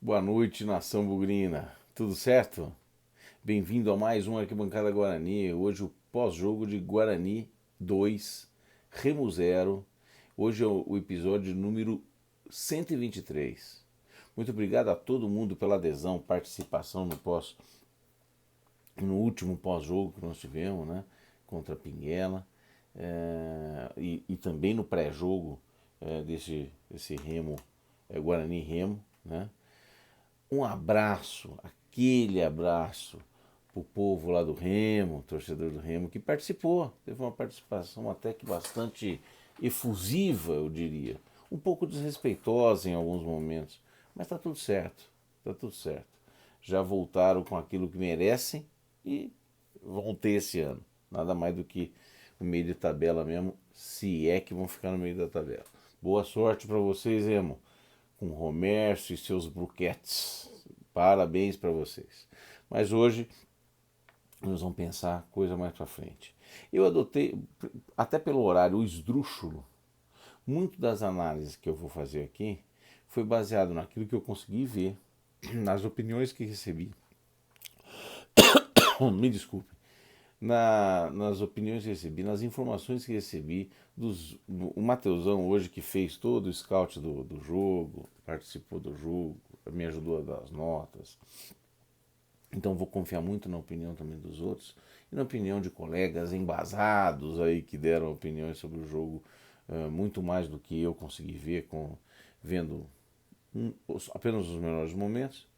Boa noite, nação bugrina. Tudo certo? Bem-vindo a mais um Arquibancada Guarani. Hoje o pós-jogo de Guarani 2, Remo 0. Hoje é o episódio número 123. Muito obrigado a todo mundo pela adesão, participação no último pós-jogo que nós tivemos, né? Contra a Pinguela. E também no pré-jogo desse Remo, Guarani Remo, né? Um abraço, aquele abraço pro povo lá do Remo, torcedor do Remo, que participou. Teve uma participação até que bastante efusiva, eu diria. Um pouco desrespeitosa em alguns momentos, mas tá tudo certo, tá tudo certo. Já voltaram com aquilo que merecem e vão ter esse ano. Nada mais do que o meio de tabela mesmo, se é que vão ficar no meio da tabela. Boa sorte para vocês, Remo, com o Romércio e seus bruquetes. Parabéns para vocês. Mas hoje nós vamos pensar coisa mais para frente. Eu adotei, até pelo horário, o esdrúxulo. Muito das análises que eu vou fazer aqui foi baseado naquilo que eu consegui ver, nas opiniões que recebi. Me desculpe. Nas opiniões que recebi, nas informações que recebi, o Mateusão hoje que fez todo o scout do jogo, participou do jogo, me ajudou a dar as notas. Então vou confiar muito na opinião também dos outros e na opinião de colegas embasados aí que deram opiniões sobre o jogo, muito mais do que eu consegui ver vendo apenas os melhores momentos.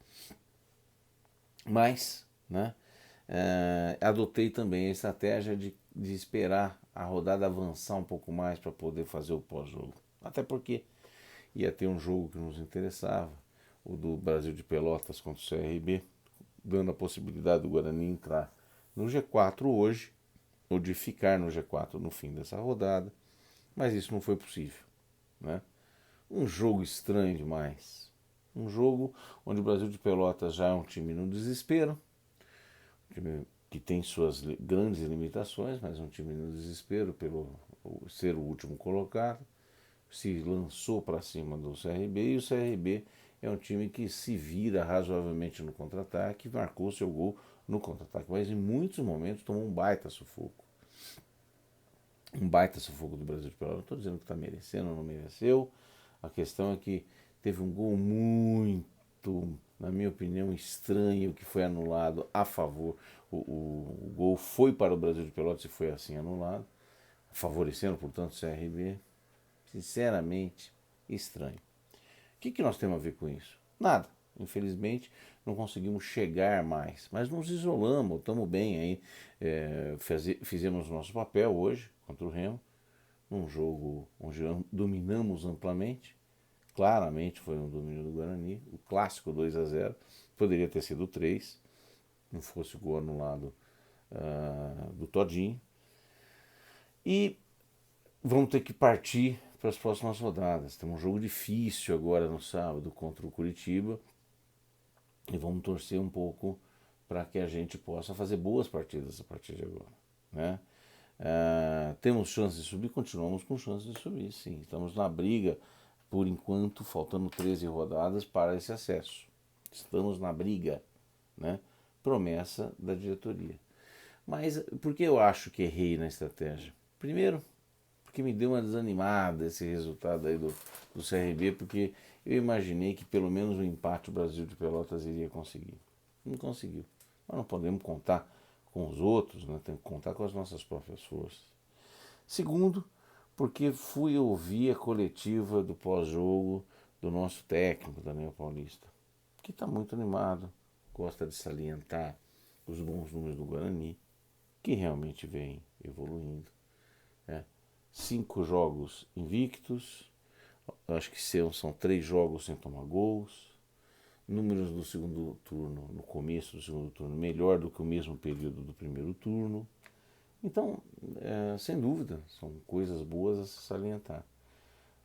Mas, né, adotei também a estratégia de esperar a rodada avançar um pouco mais para poder fazer o pós-jogo. Até porque ia ter um jogo que nos interessava, o do Brasil de Pelotas contra o CRB, dando a possibilidade do Guarani entrar no G4 hoje, ou de ficar no G4 no fim dessa rodada, mas isso não foi possível, né? Um jogo estranho demais. Um jogo onde o Brasil de Pelotas já é um time no desespero, um time que tem suas grandes limitações, mas um time no desespero pelo ser o último colocado, se lançou para cima do CRB e o CRB é um time que se vira razoavelmente no contra-ataque, marcou seu gol no contra-ataque, mas em muitos momentos tomou um baita sufoco. Um baita sufoco do Brasil de Pelotas. Não estou dizendo que está merecendo ou não mereceu. A questão é que teve um gol muito, na minha opinião, estranho que foi anulado a favor. O gol foi para o Brasil de Pelotas e foi assim anulado, favorecendo, portanto, o CRB. Sinceramente, estranho. O que nós temos a ver com isso? Nada. Infelizmente, não conseguimos chegar mais. Mas nos isolamos, estamos bem aí. Fizemos o nosso papel hoje contra o Remo, num jogo onde dominamos amplamente. Claramente foi um domínio do Guarani. O clássico 2-0. Poderia ter sido 3, não fosse o gol anulado do Todinho. E vamos ter que partir para as próximas rodadas. Tem um jogo difícil agora no sábado contra o Curitiba e vamos torcer um pouco para que a gente possa fazer boas partidas a partir de agora, né? Temos chances de subir, continuamos com chances de subir, sim. Estamos na briga, por enquanto, faltando 13 rodadas para esse acesso. Estamos na briga, né? Promessa da diretoria. Mas por que eu acho que errei na estratégia? Primeiro, porque me deu uma desanimada esse resultado aí do CRB, porque eu imaginei que pelo menos o empate o Brasil de Pelotas iria conseguir. Não conseguiu. Mas não podemos contar com os outros, né? Temos que contar com as nossas próprias forças. Segundo, porque fui ouvir a coletiva do pós-jogo do nosso técnico, Daniel Paulista, que está muito animado, gosta de salientar os bons números do Guarani, que realmente vem evoluindo. 5 jogos invictos, acho que são 3 jogos sem tomar gols, números do segundo turno, no começo do segundo turno, melhor do que o mesmo período do primeiro turno. Então, sem dúvida, são coisas boas a se salientar,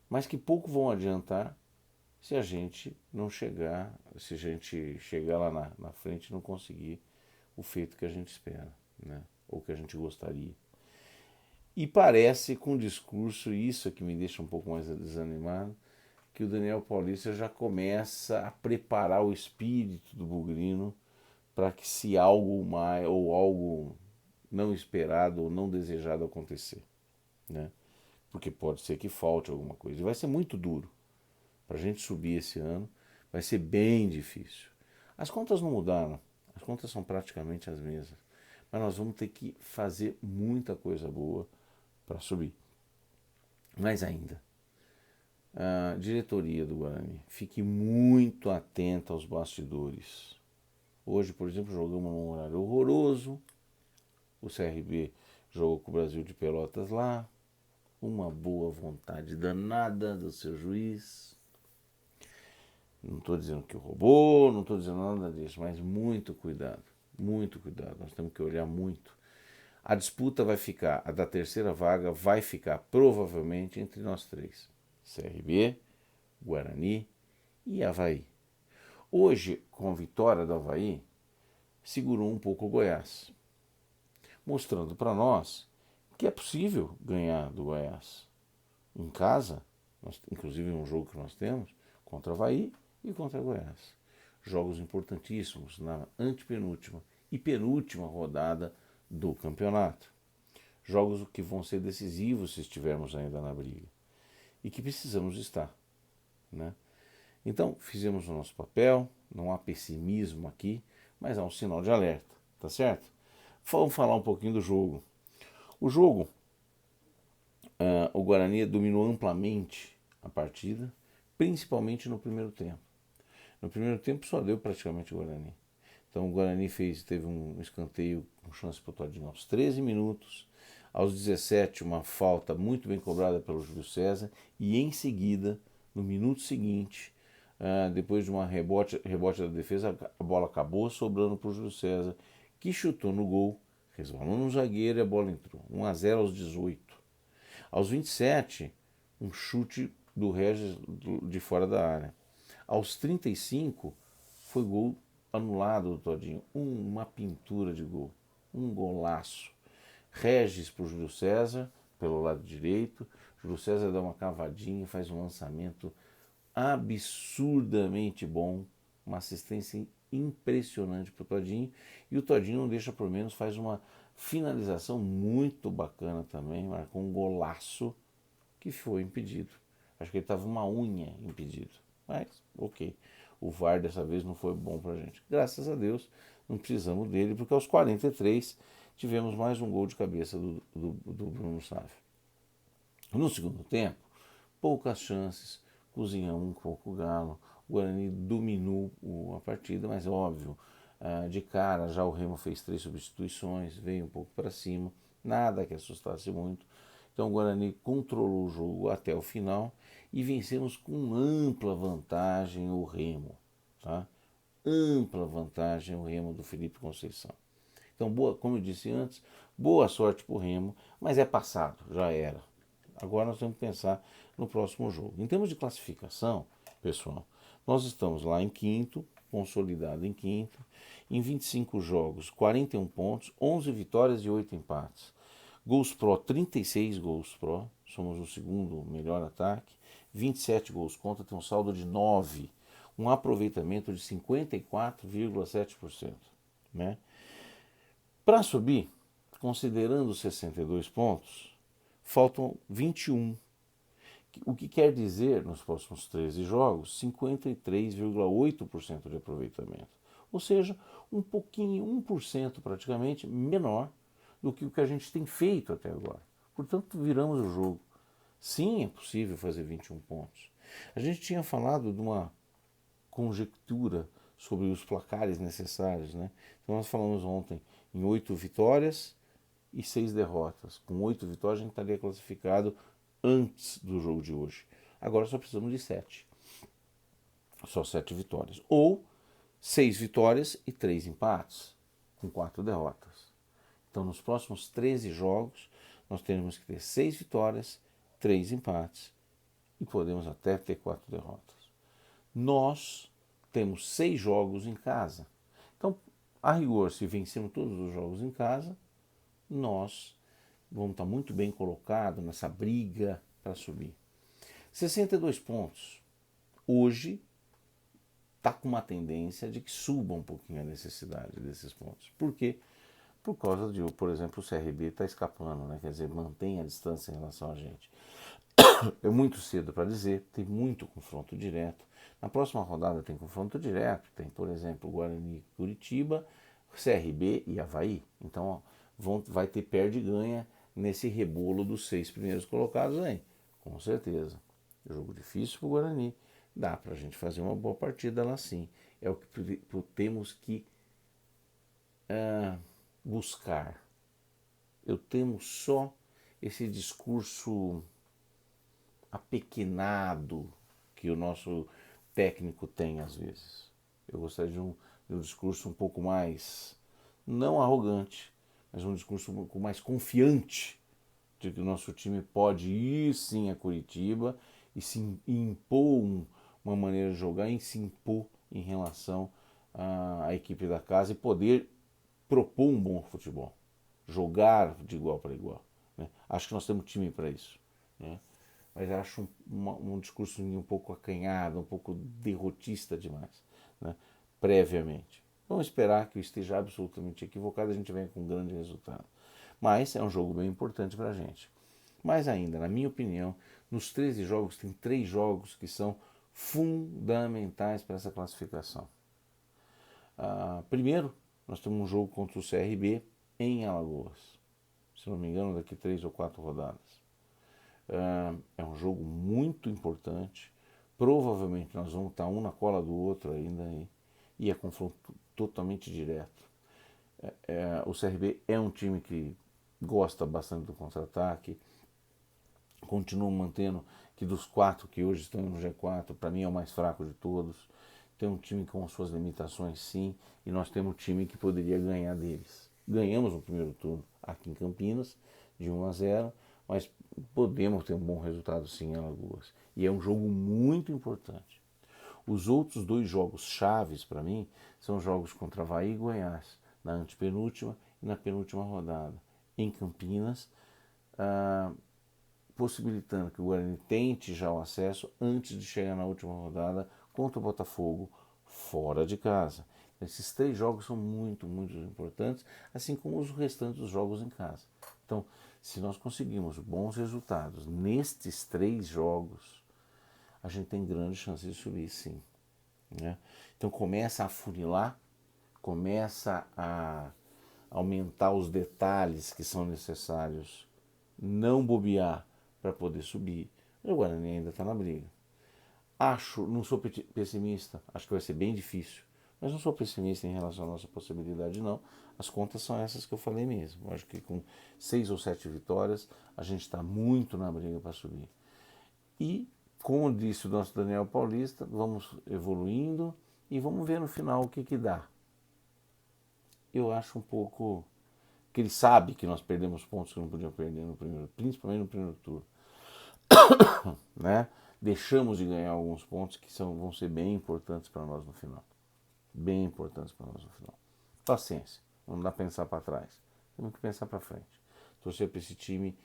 mas que pouco vão adiantar se a gente não chegar, se a gente chegar lá na frente e não conseguir o feito que a gente espera, né? Ou que a gente gostaria. E parece com o discurso, isso é que me deixa um pouco mais desanimado, que o Daniel Paulista já começa a preparar o espírito do Bugrino para que se algo mais ou algo não esperado ou não desejado acontecer, né? Porque pode ser que falte alguma coisa. E vai ser muito duro para a gente subir esse ano, vai ser bem difícil. As contas não mudaram, as contas são praticamente as mesmas, mas nós vamos ter que fazer muita coisa boa para subir. Mais ainda, a diretoria do Guarani, fique muito atenta aos bastidores. Hoje, por exemplo, jogamos num horário horroroso, o CRB jogou com o Brasil de Pelotas lá, uma boa vontade danada do seu juiz. Não estou dizendo que roubou, não estou dizendo nada disso, mas muito cuidado, nós temos que olhar muito. A disputa vai ficar, a da terceira vaga vai ficar provavelmente entre nós três, CRB, Guarani e Avaí. Hoje, com a vitória do Avaí, segurou um pouco o Goiás, mostrando para nós que é possível ganhar do Goiás em casa, inclusive um jogo que nós temos contra o Avaí e contra o Goiás. Jogos importantíssimos na antepenúltima e penúltima rodada do campeonato. Jogos que vão ser decisivos se estivermos ainda na briga e que precisamos estar, né? Então, fizemos o nosso papel, não há pessimismo aqui, mas há um sinal de alerta, tá certo? Vamos falar um pouquinho do jogo. O jogo, o Guarani dominou amplamente a partida, principalmente no primeiro tempo. No primeiro tempo só deu praticamente o Guarani. Então o Guarani teve um escanteio com chance para o Todinho aos 13 minutos. Aos 17, uma falta muito bem cobrada pelo Júlio César. E em seguida, no minuto seguinte, depois de uma rebote da defesa, a bola acabou sobrando para o Júlio César, que chutou no gol, resvalou no zagueiro e a bola entrou. 1-0 aos 18. Aos 27, um chute do Regis de fora da área. Aos 35, foi gol anulado do Todinho. Uma pintura de gol. Um golaço. Regis para o Júlio César, pelo lado direito. Júlio César dá uma cavadinha e faz um lançamento absurdamente bom. Uma assistência impressionante para o Todinho. E o Todinho não deixa por menos, faz uma finalização muito bacana também. Marcou um golaço que foi impedido. Acho que ele estava uma unha impedido. Mas, ok. O VAR dessa vez não foi bom pra gente. Graças a Deus, não precisamos dele, porque aos 43 tivemos mais um gol de cabeça do Bruno Sávio. No segundo tempo, poucas chances, cozinhamos um pouco o galo, o Guarani dominou a partida, mas óbvio, de cara já o Remo fez 3 substituições, veio um pouco para cima, nada que assustasse muito. Então o Guarani controlou o jogo até o final e vencemos com ampla vantagem o Remo. Tá? Ampla vantagem o Remo do Felipe Conceição. Então, como eu disse antes, boa sorte para o Remo, mas é passado, já era. Agora nós temos que pensar no próximo jogo. Em termos de classificação, pessoal, nós estamos lá em quinto, consolidado em quinto, em 25 jogos, 41 pontos, 11 vitórias e 8 empates. Gols Pro, 36 gols Pro, somos o segundo melhor ataque, 27 gols contra, tem um saldo de 9, um aproveitamento de 54,7%. Né? Para subir, considerando 62 pontos, faltam 21, o que quer dizer, nos próximos 13 jogos, 53,8% de aproveitamento. Ou seja, um pouquinho, 1% praticamente, menor do que o que a gente tem feito até agora. Portanto, viramos o jogo. Sim, é possível fazer 21 pontos. A gente tinha falado de uma conjectura sobre os placares necessários, né? Então nós falamos ontem em 8 vitórias e 6 derrotas. Com 8 vitórias a gente estaria classificado antes do jogo de hoje. Agora só precisamos de 7. Só 7 vitórias. Ou 6 vitórias e 3 empates, com 4 derrotas. Então, nos próximos 13 jogos, nós teremos que ter 6 vitórias, 3 empates e podemos até ter 4 derrotas. Nós temos 6 jogos em casa. Então, a rigor, se vencermos todos os jogos em casa, nós vamos estar muito bem colocados nessa briga para subir. 62 pontos hoje está com uma tendência de que suba um pouquinho a necessidade desses pontos. Por quê? Por causa de, por exemplo, o CRB está escapando, né? Quer dizer, mantém a distância em relação a gente. É muito cedo para dizer, tem muito confronto direto. Na próxima rodada tem confronto direto, tem, por exemplo, Guarani, Curitiba, CRB e Avaí. Então vai ter perde e ganha nesse rebolo dos 6 primeiros colocados aí, com certeza. Jogo difícil para o Guarani, dá para a gente fazer uma boa partida lá sim. É o que temos que buscar. Eu temo só esse discurso apequenado que o nosso técnico tem às vezes. Eu gostaria de um discurso um pouco mais, não arrogante, mas um discurso um pouco mais confiante de que o nosso time pode ir sim a Curitiba e se impor uma maneira de jogar e se impor em relação à equipe da casa e poder propor um bom futebol, jogar de igual para igual. Né? Acho que nós temos time para isso. Né? Mas acho um discurso um pouco acanhado, um pouco derrotista demais, né? Previamente. Vamos esperar que eu esteja absolutamente equivocado e a gente venha com um grande resultado. Mas é um jogo bem importante para a gente. Mais ainda, na minha opinião, nos 13 jogos, tem 3 jogos que são fundamentais para essa classificação. Primeiro, nós temos um jogo contra o CRB em Alagoas. Se não me engano, daqui 3 ou 4 rodadas. É um jogo muito importante. Provavelmente nós vamos estar um na cola do outro ainda aí. E é confronto totalmente direto. O CRB é um time que gosta bastante do contra-ataque. Continua mantendo que dos 4 que hoje estão no G4, para mim é o mais fraco de todos. Tem um time com suas limitações sim, e nós temos um time que poderia ganhar deles. Ganhamos no primeiro turno aqui em Campinas, de 1-0, mas podemos ter um bom resultado sim em Alagoas. E é um jogo muito importante. Os outros 2 jogos chaves para mim são jogos contra Avaí e Goiás, na antepenúltima e na penúltima rodada, em Campinas, possibilitando que o Guarani tente já o acesso antes de chegar na última rodada contra o Botafogo, fora de casa. Esses 3 jogos são muito, muito importantes, assim como os restantes dos jogos em casa. Então, se nós conseguimos bons resultados nestes 3 jogos, a gente tem grande chance de subir, sim. Né? Então começa a funilar, começa a aumentar os detalhes que são necessários, não bobear para poder subir. O Guarani ainda está na briga. Não sou pessimista, acho que vai ser bem difícil, mas não sou pessimista em relação à nossa possibilidade, não. As contas são essas que eu falei mesmo. Eu acho que com 6 ou 7 vitórias, a gente está muito na briga para subir. E, como disse o nosso Daniel Paulista, vamos evoluindo e vamos ver no final o que dá. Eu acho um pouco que ele sabe que nós perdemos pontos que não podíamos perder no primeiro, principalmente no primeiro turno. Né? Deixamos de ganhar alguns pontos que vão ser bem importantes para nós no final. Bem importantes para nós no final. Paciência, não dá para pensar para trás. Temos que pensar para frente. Torcer para esse time,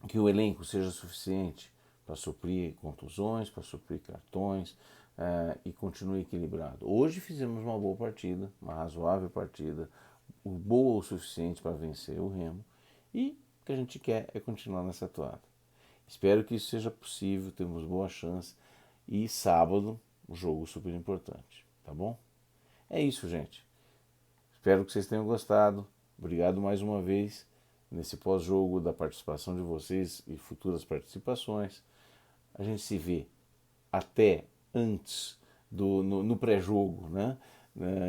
que o elenco seja suficiente para suprir contusões, para suprir cartões e continue equilibrado. Hoje fizemos uma boa partida, uma razoável partida, boa o suficiente para vencer o Remo, e o que a gente quer é continuar nessa toada. Espero que isso seja possível, temos boa chance, e sábado, um jogo super importante, tá bom? É isso, gente. Espero que vocês tenham gostado. Obrigado mais uma vez nesse pós-jogo, da participação de vocês e futuras participações. A gente se vê até antes no pré-jogo, né?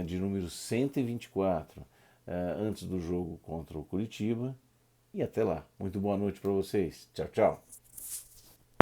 De número 124, antes do jogo contra o Curitiba. E até lá. Muito boa noite para vocês. Tchau, tchau.